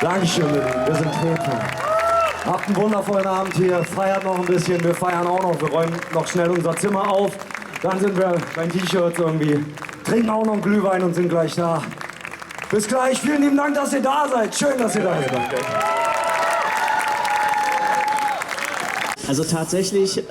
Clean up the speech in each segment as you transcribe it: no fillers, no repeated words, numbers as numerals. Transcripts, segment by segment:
Dankeschön, wir sind Tote. Habt einen wundervollen Abend hier, feiert noch ein bisschen, wir feiern auch noch, wir räumen noch schnell unser Zimmer auf, dann sind wir beim T-Shirt irgendwie, trinken auch noch einen Glühwein und sind gleich da. Bis gleich, vielen lieben Dank, dass ihr da seid, schön, dass ihr da seid. Also tatsächlich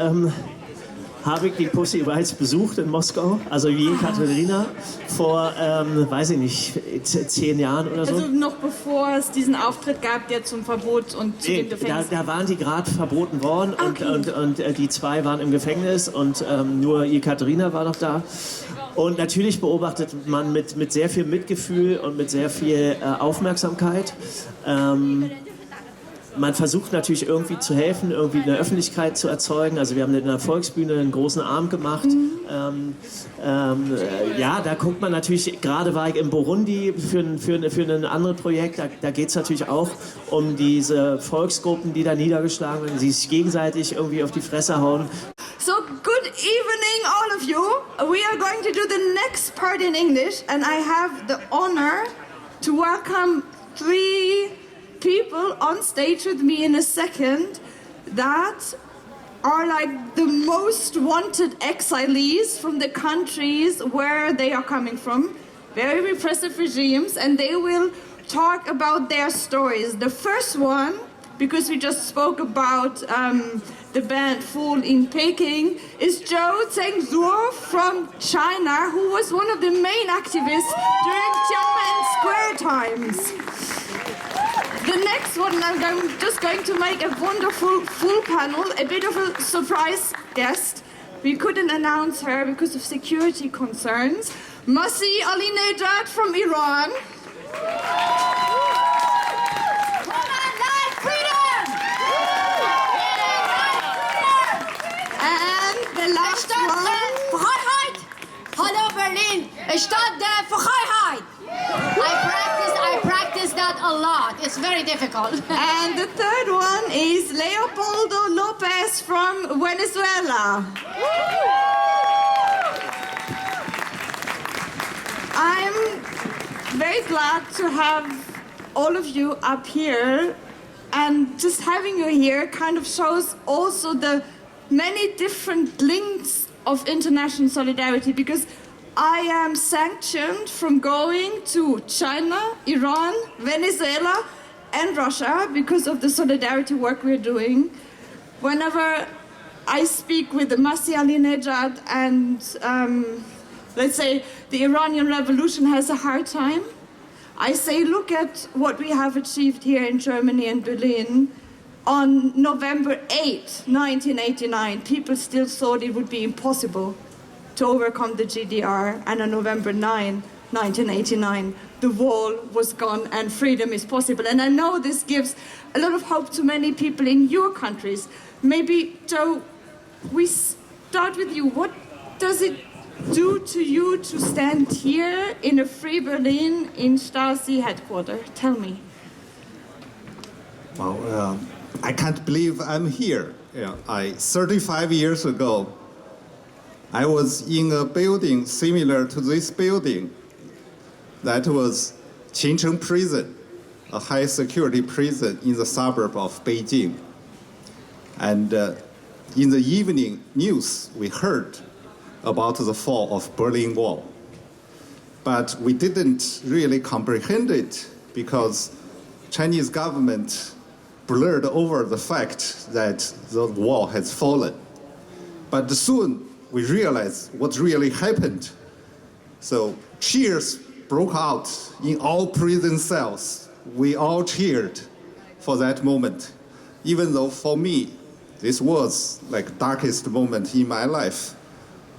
habe ich die Pussy Riot besucht in Moskau, also wie Katharina, vor, weiß ich nicht, 10 Jahren oder so. Also noch bevor es diesen Auftritt gab, der zum Verbot und zu dem Gefängnis. Da waren die gerade verboten worden Okay. und die 2 waren im Gefängnis und nur Katharina war noch da. Und natürlich beobachtet man mit sehr viel Mitgefühl und mit sehr viel Aufmerksamkeit. Man versucht natürlich irgendwie zu helfen, irgendwie eine Öffentlichkeit zu erzeugen. Also wir haben in der Volksbühne einen großen Abend gemacht. Ja, da guckt man natürlich, gerade war ich in Burundi für ein anderes Projekt, da geht es natürlich auch um diese Volksgruppen, die da niedergeschlagen werden, die sich gegenseitig irgendwie auf die Fresse hauen. So, good evening all of you. We are going to do the next part in English and I have the honor to welcome 3 people on stage with me in a second that are like the most wanted exilees from the countries where they are coming from. Very repressive regimes, and they will talk about their stories. The first one, because we just spoke about the band Fool in Peking, is Zhou Zhengzuo from China, who was one of the main activists during Tiananmen Square times. The next one, I'm just going to make a wonderful full panel, a bit of a surprise guest. We couldn't announce her because of security concerns. Masih Alinejad from Iran. And the last one. Freiheit! Hallo Berlin! Stadt der Freiheit! I practice that a lot. It's very difficult. And the third one is Leopoldo Lopez from Venezuela. I'm very glad to have all of you up here, and just having you here kind of shows also the many different links of international solidarity, because I am sanctioned from going to China, Iran, Venezuela, and Russia because of the solidarity work we're doing. Whenever I speak with Masih Alinejad and, let's say, the Iranian Revolution has a hard time, I say, look at what we have achieved here in Germany and Berlin. On November 8, 1989, people still thought it would be impossible to overcome the GDR, and on November 9, 1989, the wall was gone and freedom is possible. And I know this gives a lot of hope to many people in your countries. Maybe, Joe, we start with you. What does it do to you to stand here in a free Berlin in Stasi headquarters? Tell me. Well, I can't believe I'm here. 35 years ago, I was in a building similar to this building. That was Qincheng Prison, a high security prison in the suburb of Beijing. And in the evening news, we heard about the fall of Berlin Wall. But we didn't really comprehend it because Chinese government blurred over the fact that the wall has fallen. But soon we realized what really happened. So cheers broke out in all prison cells. We all cheered for that moment. Even though for me, this was like darkest moment in my life.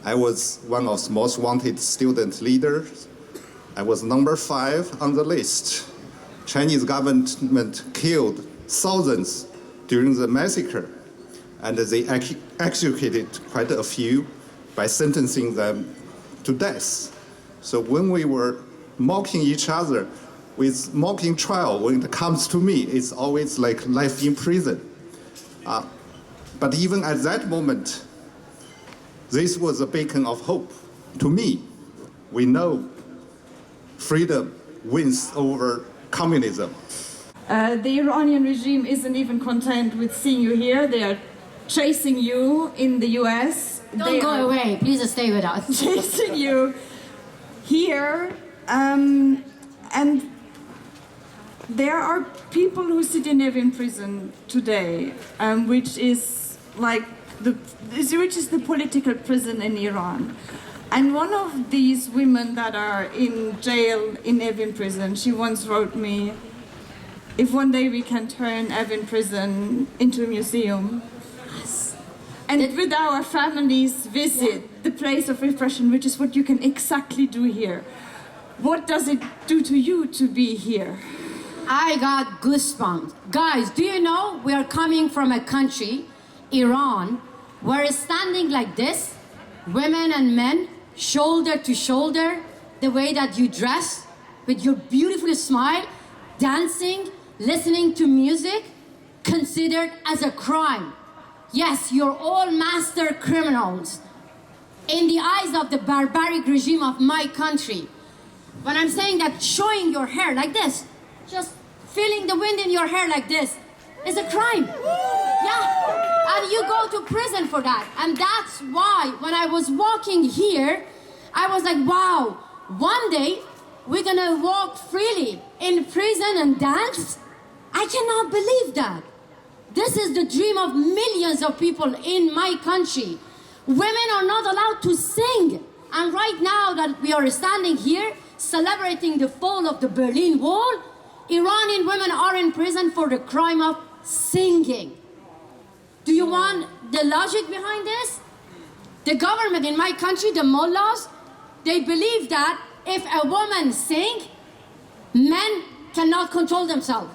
I was one of the most wanted student leaders. I was number 5 on the list. Chinese government killed thousands during the massacre, and they executed quite a few by sentencing them to death. So when we were mocking each other with mocking trial, when it comes to me, it's always like life in prison. But even at that moment, this was a beacon of hope. To me, we know freedom wins over communism. The Iranian regime isn't even content with seeing you here. They are chasing you in the US. Don't go away. Please stay with us. Chasing you here. And there are people who sit in Evin prison today, which is the political prison in Iran. And one of these women that are in jail in Evin prison, she once wrote me, if one day we can turn Evin prison into a museum, and with our families visit the place of repression, which is what you can exactly do here. What does it do to you to be here? I got goosebumps. Guys, do you know we are coming from a country, Iran, where standing like this, women and men, shoulder to shoulder, the way that you dress, with your beautiful smile, dancing, listening to music, considered as a crime. Yes, you're all master criminals in the eyes of the barbaric regime of my country. When I'm saying that showing your hair like this, just feeling the wind in your hair like this, is a crime. Yeah, and you go to prison for that. And that's why when I was walking here, I was like, wow, one day we're gonna walk freely in prison and dance? I cannot believe that. This is the dream of millions of people in my country. Women are not allowed to sing. And right now that we are standing here, celebrating the fall of the Berlin Wall, Iranian women are in prison for the crime of singing. Do you want the logic behind this? The government in my country, the mullahs, they believe that if a woman sings, men cannot control themselves.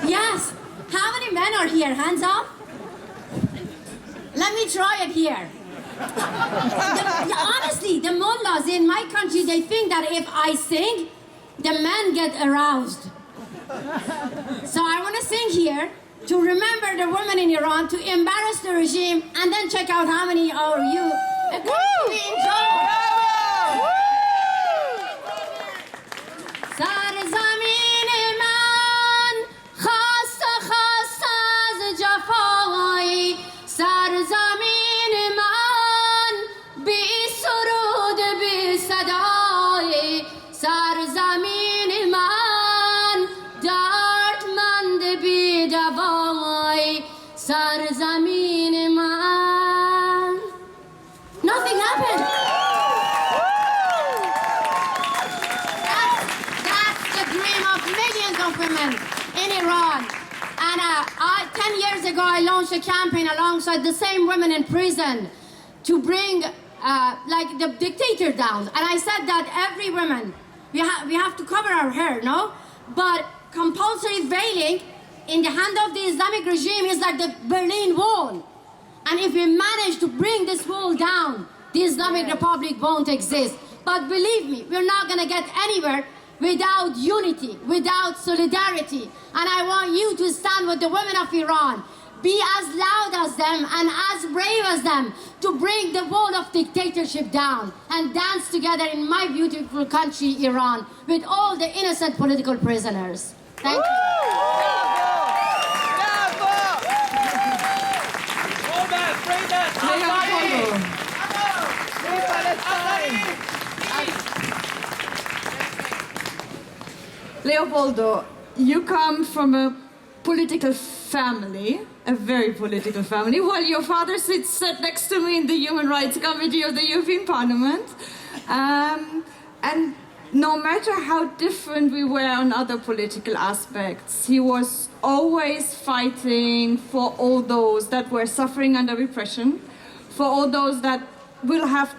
Yes. How many men are here? Hands up. Let me try it here. Honestly, the mullahs in my country, they think that if I sing, the men get aroused. So I want to sing here to remember the women in Iran, to embarrass the regime, and then check out how many are you actually enjoy. Nothing happened. That's the dream of millions of women in Iran. And 10 years ago, I launched a campaign alongside the same women in prison to bring the dictator down. And I said that every woman, we have to cover our hair, no? But compulsory veiling in the hand of the Islamic regime is like the Berlin Wall. And if we manage to bring this wall down, the Islamic Republic won't exist. But believe me, we're not gonna get anywhere without unity, without solidarity. And I want you to stand with the women of Iran. Be as loud as them and as brave as them to bring the wall of dictatorship down and dance together in my beautiful country, Iran, with all the innocent political prisoners. Thank you. Leopoldo, you come from a political family, a very political family, while your father sits next to me in the Human Rights Committee of the European Parliament. And no matter how different we were on other political aspects, he was always fighting for all those that were suffering under repression, for all those that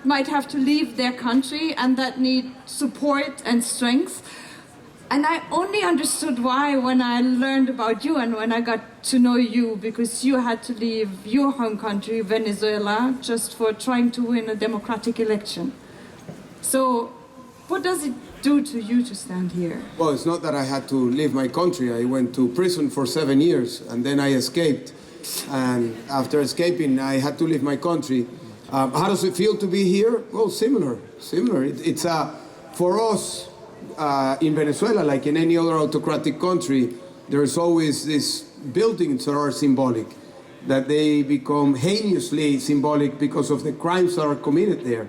might have to leave their country and that need support and strength. And I only understood why when I learned about you and when I got to know you, because you had to leave your home country, Venezuela, just for trying to win a democratic election. So what does it do to you to stand here? Well, it's not that I had to leave my country. I went to prison for 7 years and then I escaped. And after escaping, I had to leave my country. How does it feel to be here? Well, similar. It's for us, in Venezuela, like in any other autocratic country, there's always these buildings that are symbolic, that they become heinously symbolic because of the crimes that are committed there.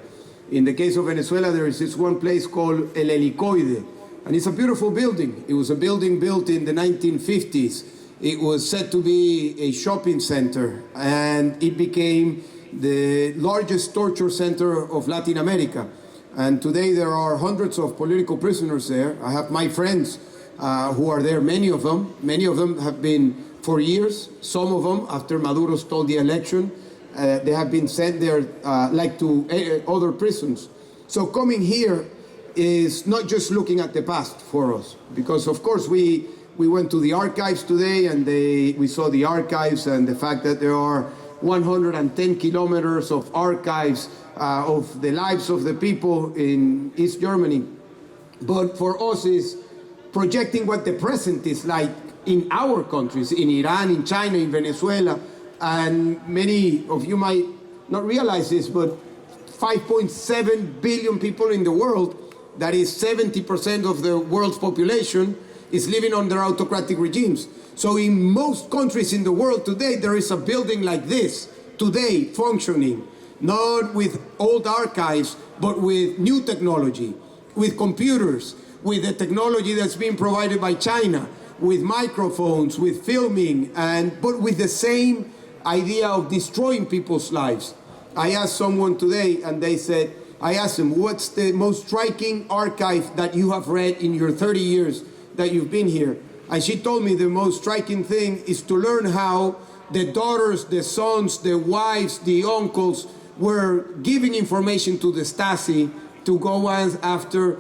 In the case of Venezuela, there is this one place called El Helicoide, and it's a beautiful building. It was a building built in the 1950s. It was said to be a shopping center, and it became the largest torture center of Latin America. And today there are hundreds of political prisoners there. I have my friends who are there, many of them. Many of them have been for years. Some of them, after Maduro stole the election, they have been sent there like to other prisons. So coming here is not just looking at the past for us, because of course we went to the archives today, and we saw the archives and the fact that there are 110 kilometers of archives of the lives of the people in East Germany. But for us is projecting what the present is like in our countries, in Iran, in China, in Venezuela. And many of you might not realize this, but 5.7 billion people in the world, that is 70% of the world's population, is living under autocratic regimes. So in most countries in the world today, there is a building like this, today, functioning, not with old archives, but with new technology, with computers, with the technology that's being provided by China, with microphones, with filming, but with the same idea of destroying people's lives. I asked someone today, and I asked them, what's the most striking archive that you have read in your 30 years that you've been here? And she told me the most striking thing is to learn how the daughters, the sons, the wives, the uncles were giving information to the Stasi to go after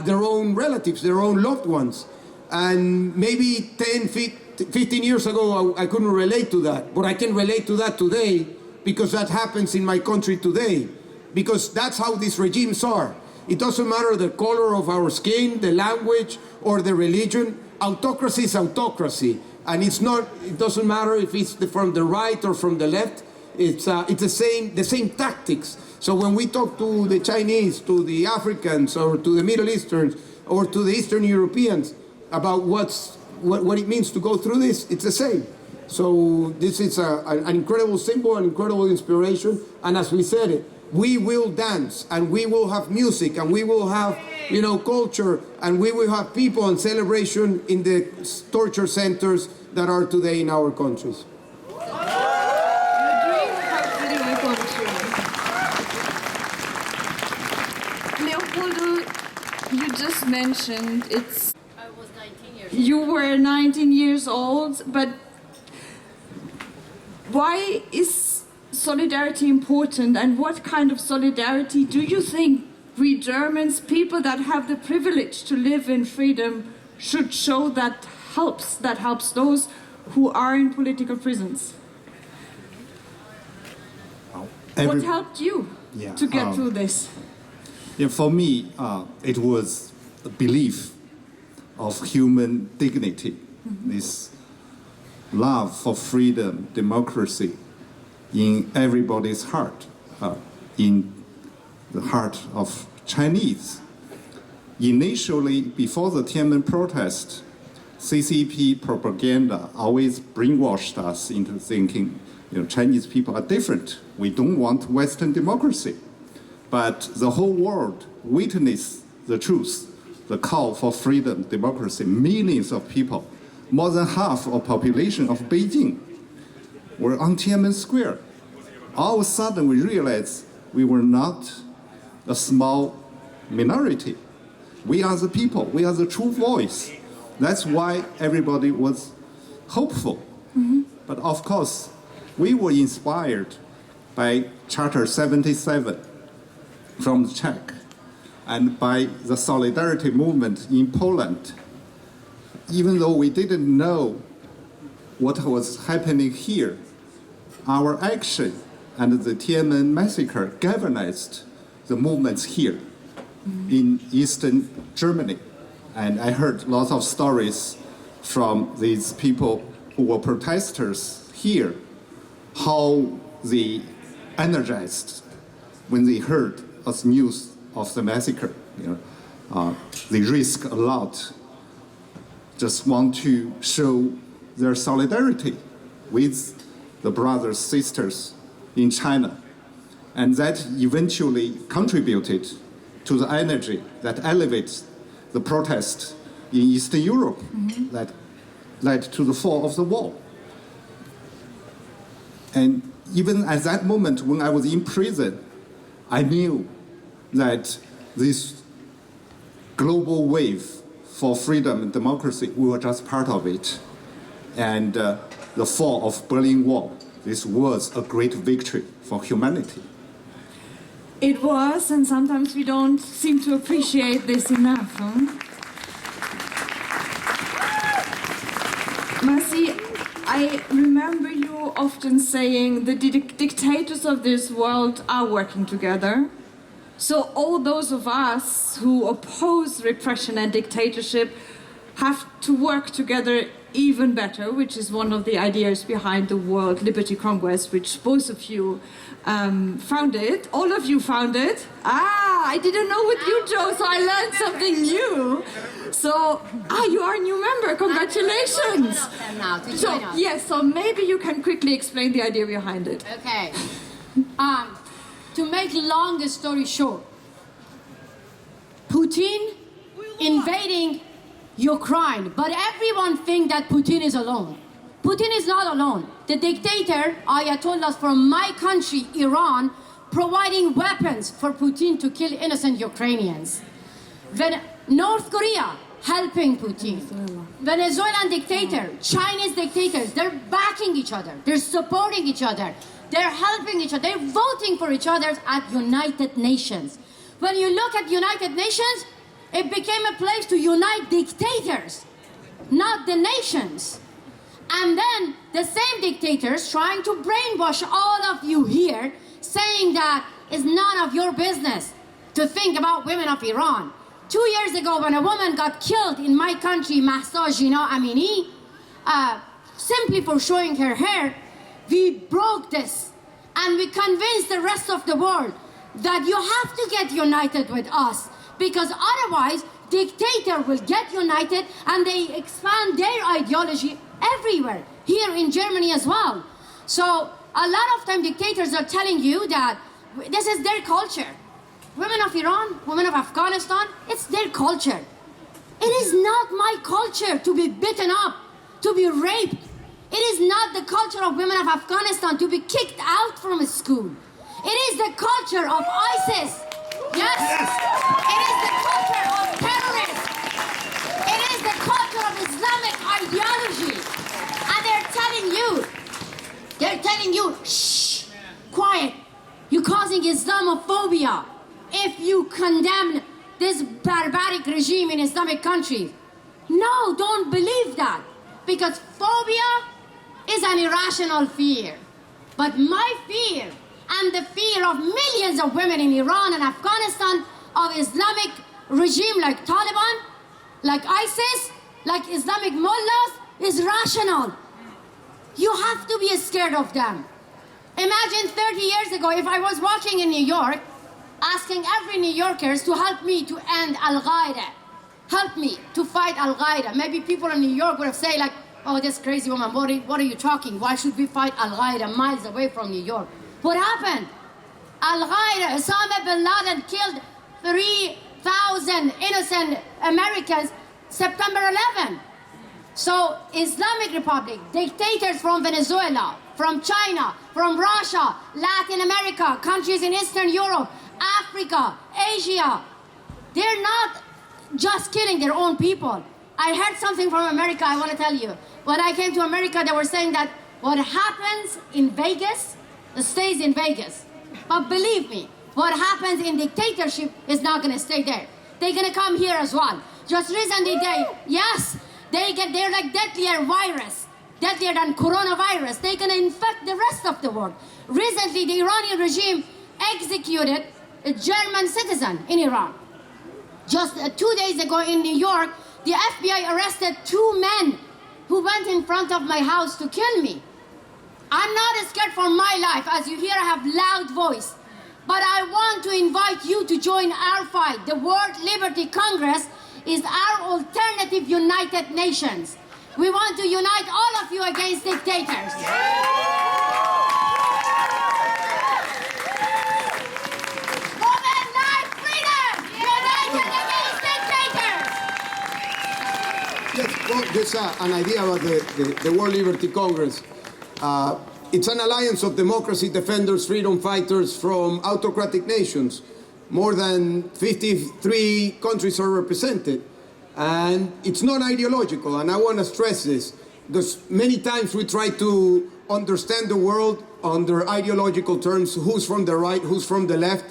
their own relatives, their own loved ones. And maybe 10, 15 years ago, I couldn't relate to that. But I can relate to that today because that happens in my country today. Because that's how these regimes are. It doesn't matter the color of our skin, the language, or the religion. Autocracy is autocracy. And it doesn't matter if it's from the right or from the left. It's the same tactics. So when we talk to the Chinese, to the Africans, or to the Middle Easterns, or to the Eastern Europeans about what it means to go through this, it's the same. So this is an incredible symbol, an incredible inspiration. And as we said it, we will dance, and we will have music, and we will have, culture, and we will have people and celebration in the torture centers that are today in our countries. Leopoldo, you just mentioned I was 19 years old. you were 19 years old, but why is solidarity important, and what kind of solidarity do you think we Germans, people that have the privilege to live in freedom, should show that helps those who are in political prisons? What helped you to get through this? Yeah, for me, it was a belief of human dignity, this love for freedom, democracy in everybody's heart, in the heart of Chinese. Initially, before the Tiananmen protest, CCP propaganda always brainwashed us into thinking, Chinese people are different. We don't want Western democracy. But the whole world witnessed the truth, the call for freedom, democracy. Millions of people, more than half of population of Beijing, were on Tiananmen Square. All of a sudden, we realized we were not a small minority. We are the people. We are the true voice. That's why everybody was hopeful. But of course, we were inspired by Charter 77 from the Czech and by the solidarity movement in Poland. Even though we didn't know what was happening here, our action and the Tiananmen massacre galvanized the movements here in Eastern Germany. And I heard lots of stories from these people who were protesters here, how they energized when they heard us news of the massacre. They risked a lot just want to show their solidarity with the brothers, sisters in China. And that eventually contributed to the energy that elevates the protest in Eastern Europe that led to the fall of the wall. And even at that moment when I was in prison, I knew that this global wave for freedom and democracy, we were just part of it. And the fall of Berlin Wall, this was a great victory for humanity. It was, and sometimes we don't seem to appreciate this enough. Mercy, I remember you often saying the dictators of this world are working together. So all those of us who oppose repression and dictatorship have to work together even better, which is one of the ideas behind the World Liberty Congress, which both of you founded. All of you founded. I didn't know with you, Joe, so I learned something new. So, you are a new member. Congratulations. So, yes, so maybe you can quickly explain the idea behind it. Okay. To make long story short, Putin invading Ukraine, but everyone thinks that Putin is alone. Putin is not alone. The dictator, Ayatollahs from my country, Iran, providing weapons for Putin to kill innocent Ukrainians. North Korea helping Putin. Venezuelan dictator, Chinese dictators, they're backing each other. They're supporting each other. They're helping each other. They're voting for each other at United Nations. When you look at United Nations, it became a place to unite dictators, not the nations. And then the same dictators trying to brainwash all of you here, saying that it's none of your business to think about women of Iran. 2 years ago, when a woman got killed in my country, Mahsa Jina Amini, simply for showing her hair, we broke this and we convinced the rest of the world that you have to get united with us, because otherwise dictator will get united and they expand their ideology everywhere, here in Germany as well. So a lot of time dictators are telling you that this is their culture. Women of Iran, women of Afghanistan, it's their culture. It is not my culture to be beaten up, to be raped. It is not the culture of women of Afghanistan to be kicked out from a school. It is the culture of ISIS. Yes. It is the culture of terrorism. It is the culture of Islamic ideology. And they're telling you, shh, quiet. You're causing Islamophobia if you condemn this barbaric regime in Islamic countries. No, don't believe that. Because phobia is an irrational fear. But my fear and the fear of millions of women in Iran and Afghanistan of Islamic regime like Taliban, like ISIS, like Islamic mullahs is rational. You have to be scared of them. Imagine 30 years ago if I was walking in New York asking every New Yorkers to help me to end Al-Qaeda. Help me to fight Al-Qaeda. Maybe people in New York would have said like, oh, this crazy woman, what are you talking? Why should we fight Al-Qaeda miles away from New York? What happened? Al-Qaeda, Osama bin Laden killed 3,000 innocent Americans September 11. So Islamic Republic, dictators from Venezuela, from China, from Russia, Latin America, countries in Eastern Europe, Africa, Asia, they're not just killing their own people. I heard something from America I want to tell you. When I came to America, they were saying that what happens in Vegas stays in Vegas. But believe me, what happens in dictatorship is not going to stay there. They're going to come here as well. Just recently, they're like deadlier virus, deadlier than coronavirus. They're going to infect the rest of the world. Recently, the Iranian regime executed a German citizen in Iran. Just 2 days ago in New York, the FBI arrested 2 men who went in front of my house to kill me. I'm not scared for my life. As you hear, I have loud voice. But I want to invite you to join our fight. The World Liberty Congress is our alternative United Nations. We want to unite all of you against dictators. Movement like freedom! United against dictators! Yes, well, there's an idea about the World Liberty Congress. It's an alliance of democracy defenders, freedom fighters from autocratic nations. More than 53 countries are represented. And it's not ideological, and I want to stress this, because many times we try to understand the world under ideological terms, who's from the right, who's from the left.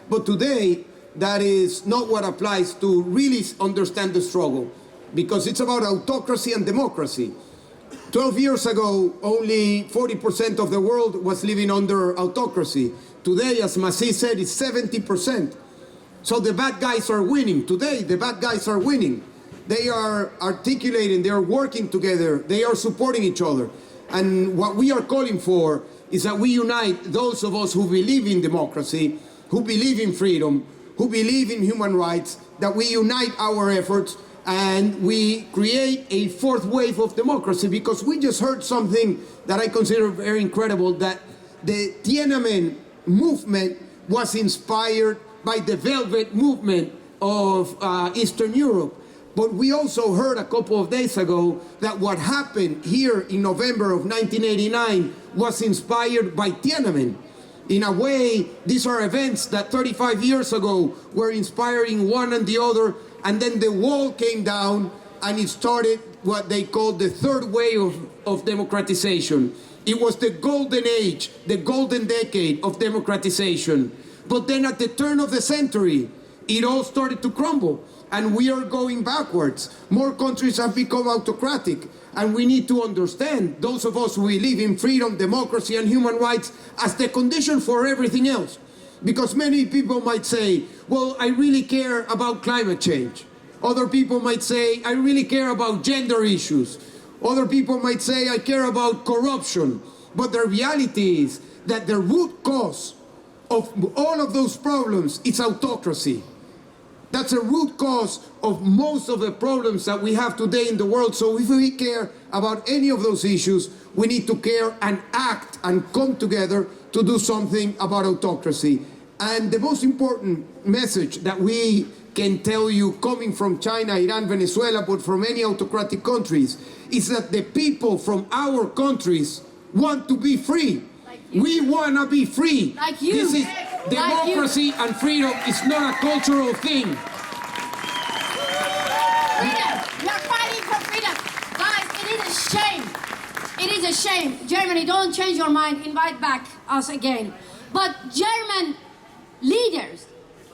But today, that is not what applies to really understand the struggle, because it's about autocracy and democracy. 12 years ago, only 40% of the world was living under autocracy. Today, as Masih said, it's 70%. So the bad guys are winning. Today, the bad guys are winning. They are articulating, they are working together, they are supporting each other. And what we are calling for is that we unite those of us who believe in democracy, who believe in freedom, who believe in human rights, that we unite our efforts and we create a fourth wave of democracy, because we just heard something that I consider very incredible, that the Tiananmen movement was inspired by the Velvet movement of Eastern Europe. But we also heard a couple of days ago that what happened here in November of 1989 was inspired by Tiananmen. In a way, these are events that 35 years ago were inspiring one and the other, and then the wall came down and it started what they called the third wave of democratization. It was the golden age, the golden decade of democratization. But then at the turn of the century, it all started to crumble. And we are going backwards. More countries have become autocratic. And we need to understand, those of us who believe in freedom, democracy, and human rights, as the condition for everything else. Because many people might say, well, I really care about climate change. Other people might say, I really care about gender issues. Other people might say, I care about corruption. But the reality is that the root cause of all of those problems is autocracy. That's a root cause of most of the problems that we have today in the world. So if we care about any of those issues, we need to care and act and come together to do something about autocracy. And the most important message that we can tell you, coming from China, Iran, Venezuela, but from many autocratic countries, is that the people from our countries want to be free. We want to be free. Like you. This is democracy and freedom is not a cultural thing. Freedom! We are fighting for freedom. Guys, it is a shame. It is a shame. Germany, don't change your mind. Invite back us again. But German leaders,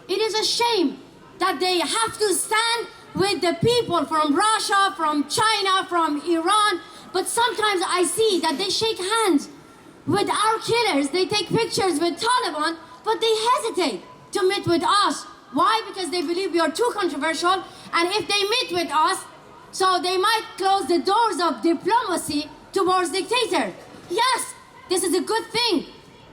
it is a shame that they have to stand with the people from Russia, from China, from Iran. But sometimes I see that they shake hands with our killers. They take pictures with Taliban, but they hesitate to meet with us. Why? Because they believe we are too controversial, and if they meet with us, so they might close the doors of diplomacy towards dictators. Yes, this is a good thing.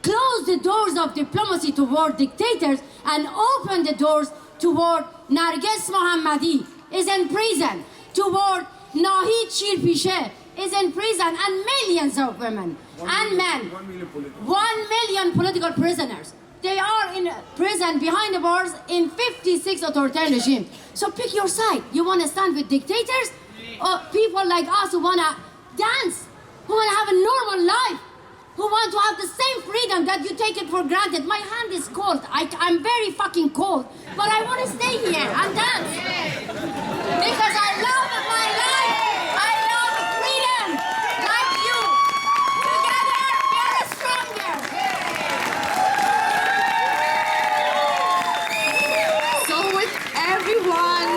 Close the doors of diplomacy toward dictators and open the doors toward Narges Mohammadi is in prison, toward Nahid Shirpishe is in prison, and millions of women and men. 1 million political prisoners. They are in prison behind the bars in 56 authoritarian regimes. So pick your side. You want to stand with dictators, or people like us who want to dance, who want to have a normal life, who want to have the same freedom that you take it for granted? My hand is cold. I'm very fucking cold, but I want to stay here and dance because I love my life. I love freedom, like you. Together we are stronger. So with everyone,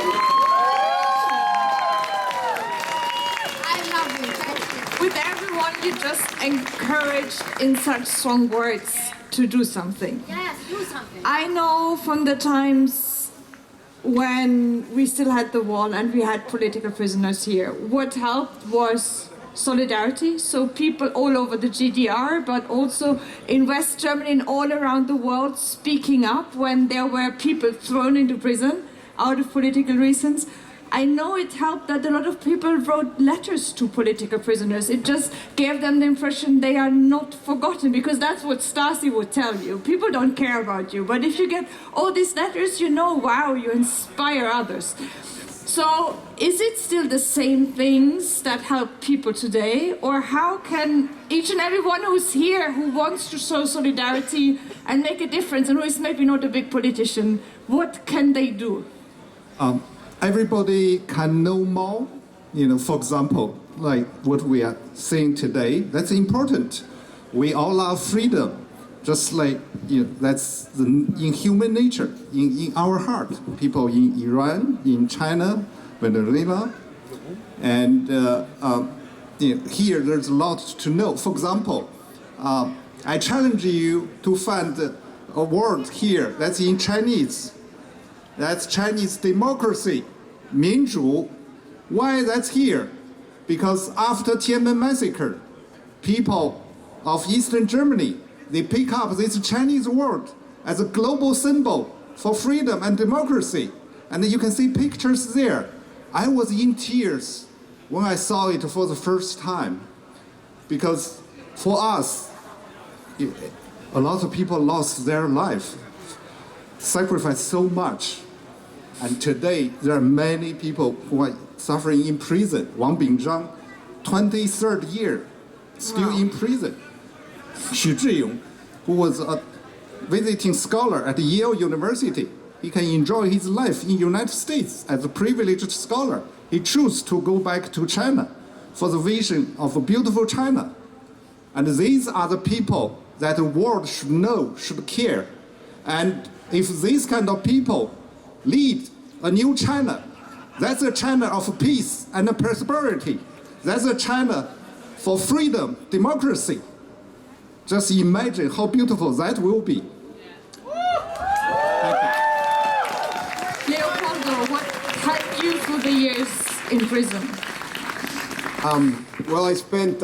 I love you. Thank you. with everyone you just encouraged in such strong words to do something. Yes, do something. I know from the times when we still had the wall and we had political prisoners here, what helped was solidarity. So people all over the GDR, but also in West Germany and all around the world speaking up when there were people thrown into prison out of political reasons. I know it helped that a lot of people wrote letters to political prisoners. It just gave them the impression they are not forgotten, because that's what Stasi would tell you. People don't care about you, but if you get all these letters, you know, wow, you inspire others. So is it still the same things that help people today, or how can each and everyone who's here, who wants to show solidarity and make a difference, and who is maybe not a big politician, what can they do? Everybody can know more, for example, like what we are saying today, that's important. We all love freedom, just like, that's in human nature, in our heart. People in Iran, in China, Venezuela, and here there's a lot to know. For example, I challenge you to find a word here that's in Chinese. That's Chinese democracy, 民主. Why that's here? Because after Tiananmen massacre, people of Eastern Germany, they pick up this Chinese word as a global symbol for freedom and democracy. And you can see pictures there. I was in tears when I saw it for the first time. Because for us, a lot of people lost their life, sacrificed so much. And today, there are many people who are suffering in prison. Wang Bingzhang, 23rd year, still in prison. Xu Zhiyong, who was a visiting scholar at Yale University, he can enjoy his life in the United States as a privileged scholar. He chose to go back to China for the vision of a beautiful China. And these are the people that the world should know, should care. And if these kind of people lead a new China, that's a China of peace and prosperity. That's a China for freedom, democracy. Just imagine how beautiful that will be. Leopoldo, what helped you through the years in prison? Well, I spent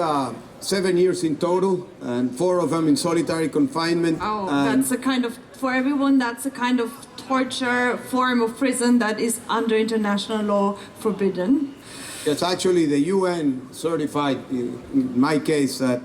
7 years in total, and 4 of them in solitary confinement. Oh, that's a kind of, for everyone, that's a kind of torture form of prison that is under international law forbidden. It's actually the UN certified, in my case, that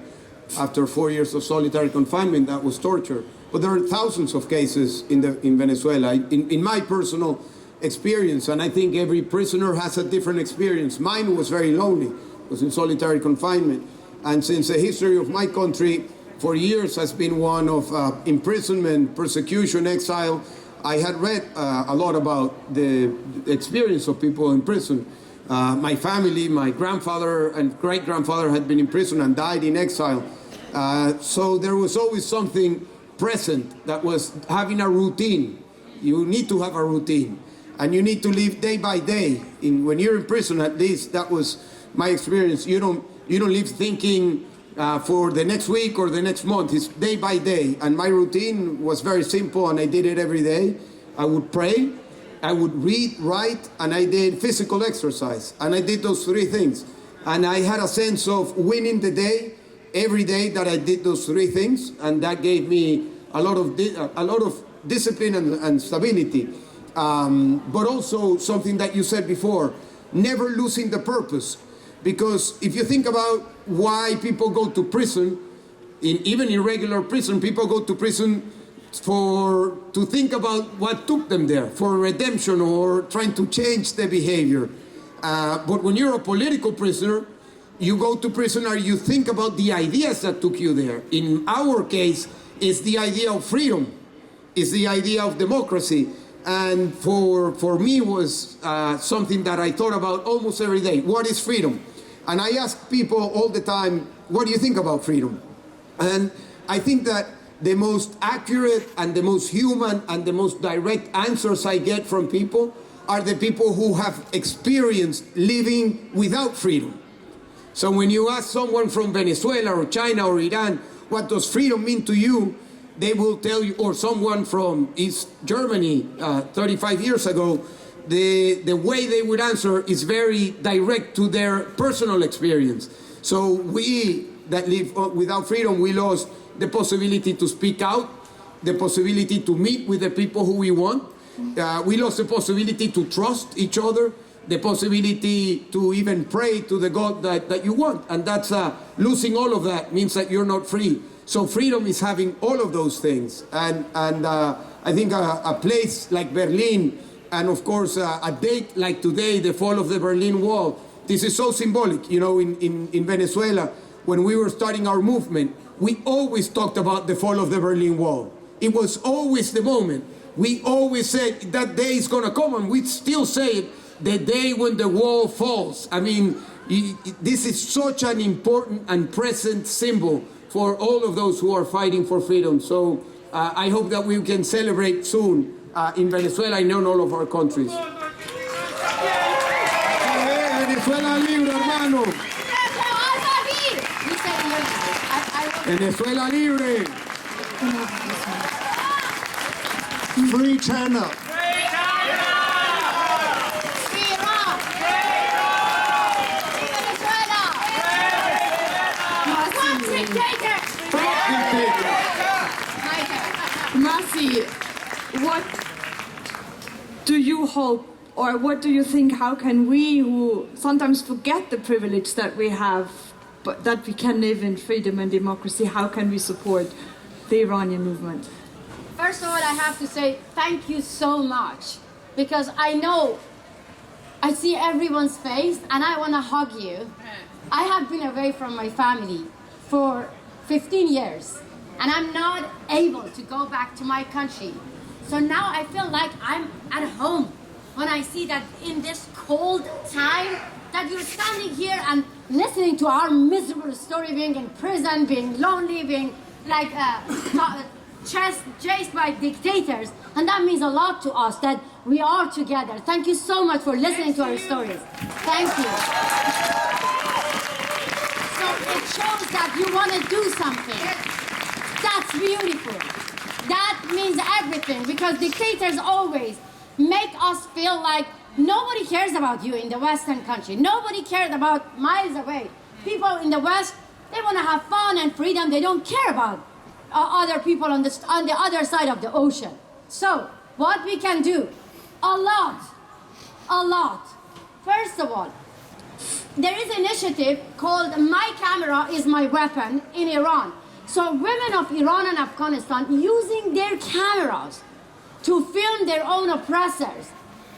after 4 years of solitary confinement, that was torture. But there are thousands of cases in Venezuela. In my personal experience, and I think every prisoner has a different experience. Mine was very lonely, was in solitary confinement. And since the history of my country for years has been one of imprisonment, persecution, exile, I had read a lot about the experience of people in prison. My family, my grandfather and great-grandfather had been in prison and died in exile. So there was always something present that was having a routine. You need to have a routine. And you need to live day by day. When you're in prison, at least that was my experience. You don't live thinking for the next week or the next month. It's day by day. And my routine was very simple, and I did it every day. I would pray, I would read, write, and I did physical exercise. And I did those 3 things. And I had a sense of winning the day every day that I did those 3 things. And that gave me a lot of discipline and stability. But also something that you said before, never losing the purpose. Because if you think about why people go to prison, even in regular prison, people go to prison to think about what took them there, for redemption or trying to change their behavior. But when you're a political prisoner, you go to prison and you think about the ideas that took you there. In our case, it's the idea of freedom, it's the idea of democracy. And for me was something that I thought about almost every day. What is freedom? And I ask people all the time, what do you think about freedom? And I think that the most accurate and the most human and the most direct answers I get from people are the people who have experienced living without freedom. So when you ask someone from Venezuela or China or Iran, what does freedom mean to you? They will tell you, or someone from East Germany 35 years ago, the way they would answer is very direct to their personal experience. So we that live without freedom, we lost the possibility to speak out, the possibility to meet with the people who we want. We lost the possibility to trust each other. the possibility to even pray to the God that you want. And that's losing all of that means that you're not free. So freedom is having all of those things. And I think a place like Berlin, and of course a date like today, the fall of the Berlin Wall, this is so symbolic. You know, in Venezuela, when we were starting our movement, we always talked about the fall of the Berlin Wall. It was always the moment. We always said that day is gonna come, and we still say it, the day when the wall falls. I mean, this is such an important and present symbol for all of those who are fighting for freedom. So I hope that we can celebrate soon in Venezuela and in all of our countries. Venezuela libre, hermano. Venezuela libre. Free China. Masi, what do you hope, or what do you think, how can we who sometimes forget the privilege that we have, but that we can live in freedom and democracy, how can we support the Iranian movement? First of all, I have to say thank you so much, because I know, I see everyone's face and I want to hug you. I have been away from my family for 15 years and I'm not able to go back to my country. So now I feel like I'm at home when I see that in this cold time that you're standing here and listening to our miserable story, being in prison, being lonely, being like chased by dictators, and that means a lot to us that we are together. Thank you so much for listening to our stories. Thank you. So it shows that you want to do something. That's beautiful. That means everything, because dictators always make us feel like nobody cares about you in the Western country. Nobody cares about miles away. People in the West, they want to have fun and freedom. They don't care about other people on the other side of the ocean. So what we can do? A lot. First of all, there is an initiative called My Camera is My Weapon in Iran. So women of Iran and Afghanistan using their cameras to film their own oppressors.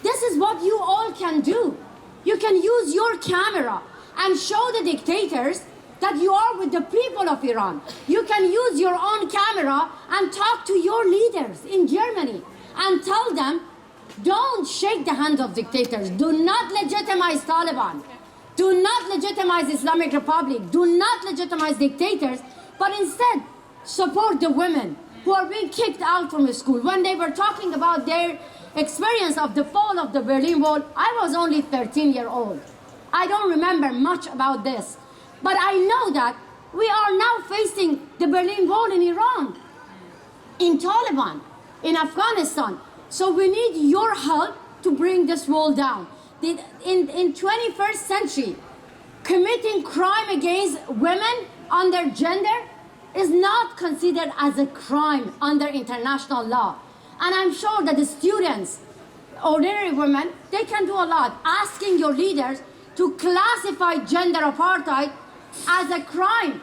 This is what you all can do. You can use your camera and show the dictators that you are with the people of Iran. You can use your own camera and talk to your leaders in Germany and tell them, don't shake the hand of dictators. Do not legitimize Taliban. Do not legitimize Islamic Republic. Do not legitimize dictators, but instead support the women who are being kicked out from school. When they were talking about their experience of the fall of the Berlin Wall, I was only 13-year-old. I don't remember much about this. But I know that we are now facing the Berlin Wall in Iran, in Taliban, in Afghanistan. So we need your help to bring this wall down. In 21st century, committing crime against women under gender is not considered as a crime under international law. And I'm sure that the students, ordinary women, they can do a lot. Asking your leaders to classify gender apartheid as a crime,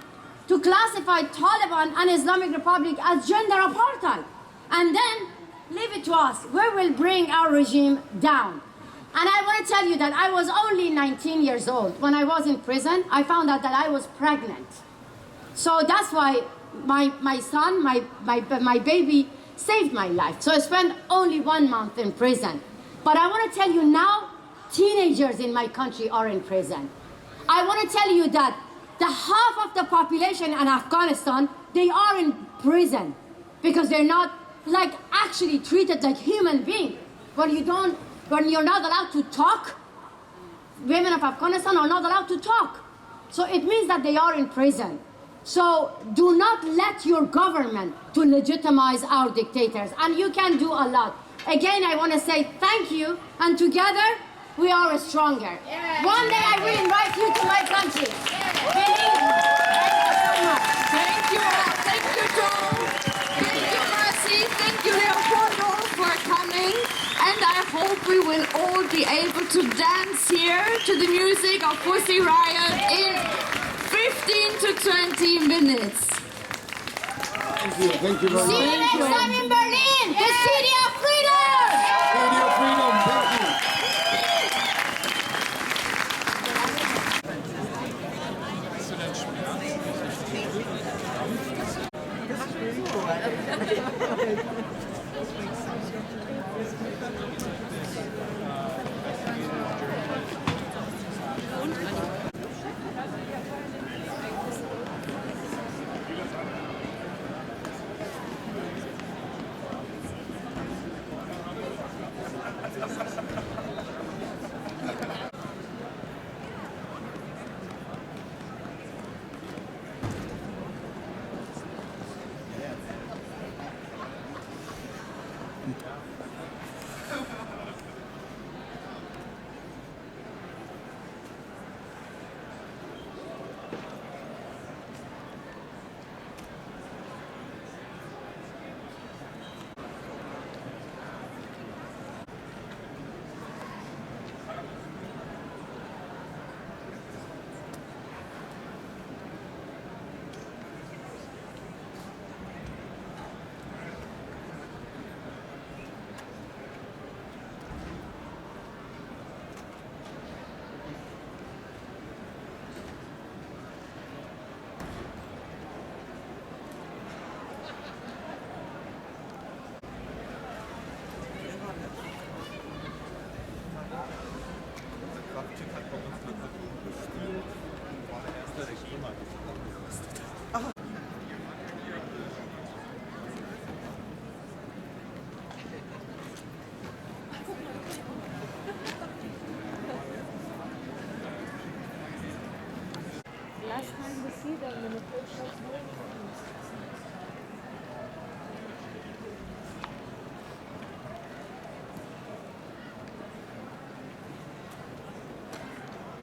to classify Taliban and Islamic Republic as gender apartheid. And then leave it to us. We will bring our regime down. And I want to tell you that I was only 19 years old. When I was in prison, I found out that I was pregnant. So that's why my son, my baby, saved my life. So I spent only 1 month in prison. But I want to tell you now, teenagers in my country are in prison. I want to tell you that the half of the population in Afghanistan, they are in prison because they're not like actually treated like human beings. When you're not allowed to talk, women of Afghanistan are not allowed to talk. So it means that they are in prison. So do not let your government to legitimize our dictators. And you can do a lot. Again, I want to say thank you. And together, we are stronger. Yeah. One day I will invite you to my country. Believe me. Thank you so much. Thank you all. Thank you, Joe. Thank you, Mercy. Thank you, Leopoldo, for coming. And I hope we will all be able to dance here to the music of Pussy Riot in 15 to 20 minutes. Thank you very See you much. next time in Berlin, the city of freedom! City of freedom, thank you. Last time we see them in the first